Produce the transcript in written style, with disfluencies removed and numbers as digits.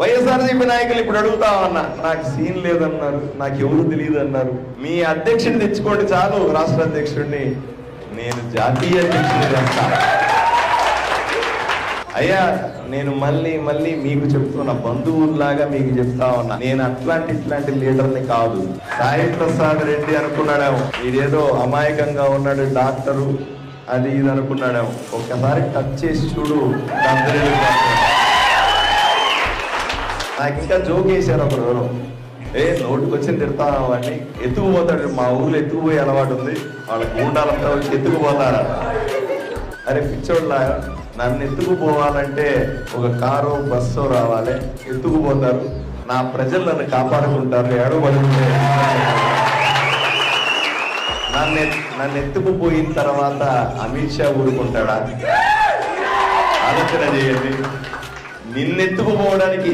వైఎస్ఆర్సీపీ నాయకులు ఇప్పుడు అడుగుతా ఉన్నా, నాకు సీన్ లేదన్నారు, నాకు ఎవరు తెలియదు అన్నారు. మీ అధ్యక్షుడిని తెచ్చుకోండి చాలు, రాష్ట్ర అధ్యక్షుడిని, నేను జాతీయ అధ్యక్షుడిని చేస్తాను. అయ్యా నేను మళ్ళీ మీకు చెప్తున్నా, బంధువులాగా మీకు చెప్తా ఉన్నా, నేను ఇట్లాంటి లీడర్ని కాదు. సాయి ప్రసాద్ రెడ్డి అనుకున్నాడేమో, ఇదేదో అమాయకంగా ఉన్నాడు డాక్టరు అది ఇది అనుకున్నాడేమో, ఒక్కసారి టచ్ చేసి చూడు. నాకు ఇంకా జోక్ వేశారు ఒకరు, నోటికి వచ్చి తిడతాను వాడిని, ఎత్తుకుపోతాడు. మా ఊళ్ళో ఎత్తుకుపోయే అలవాటు ఉంది, వాళ్ళ గూండాలంతా వచ్చి ఎత్తుకుపోతారా. అరే పిచ్చోడ్లాగా, నన్ను ఎత్తుకుపోవాలంటే ఒక కారు బస్సు రావాలి, ఎత్తుకుపోతారు. నా ప్రజలు నన్ను కాపాడుకుంటారు, ఏడవబడుతుంటే నన్ను ఎత్తుకుపోయిన తర్వాత అమిత్ షా ఊరుకుంటాడా? ఆలోచన చేయండి. నిన్నెత్తుకుపోవడానికి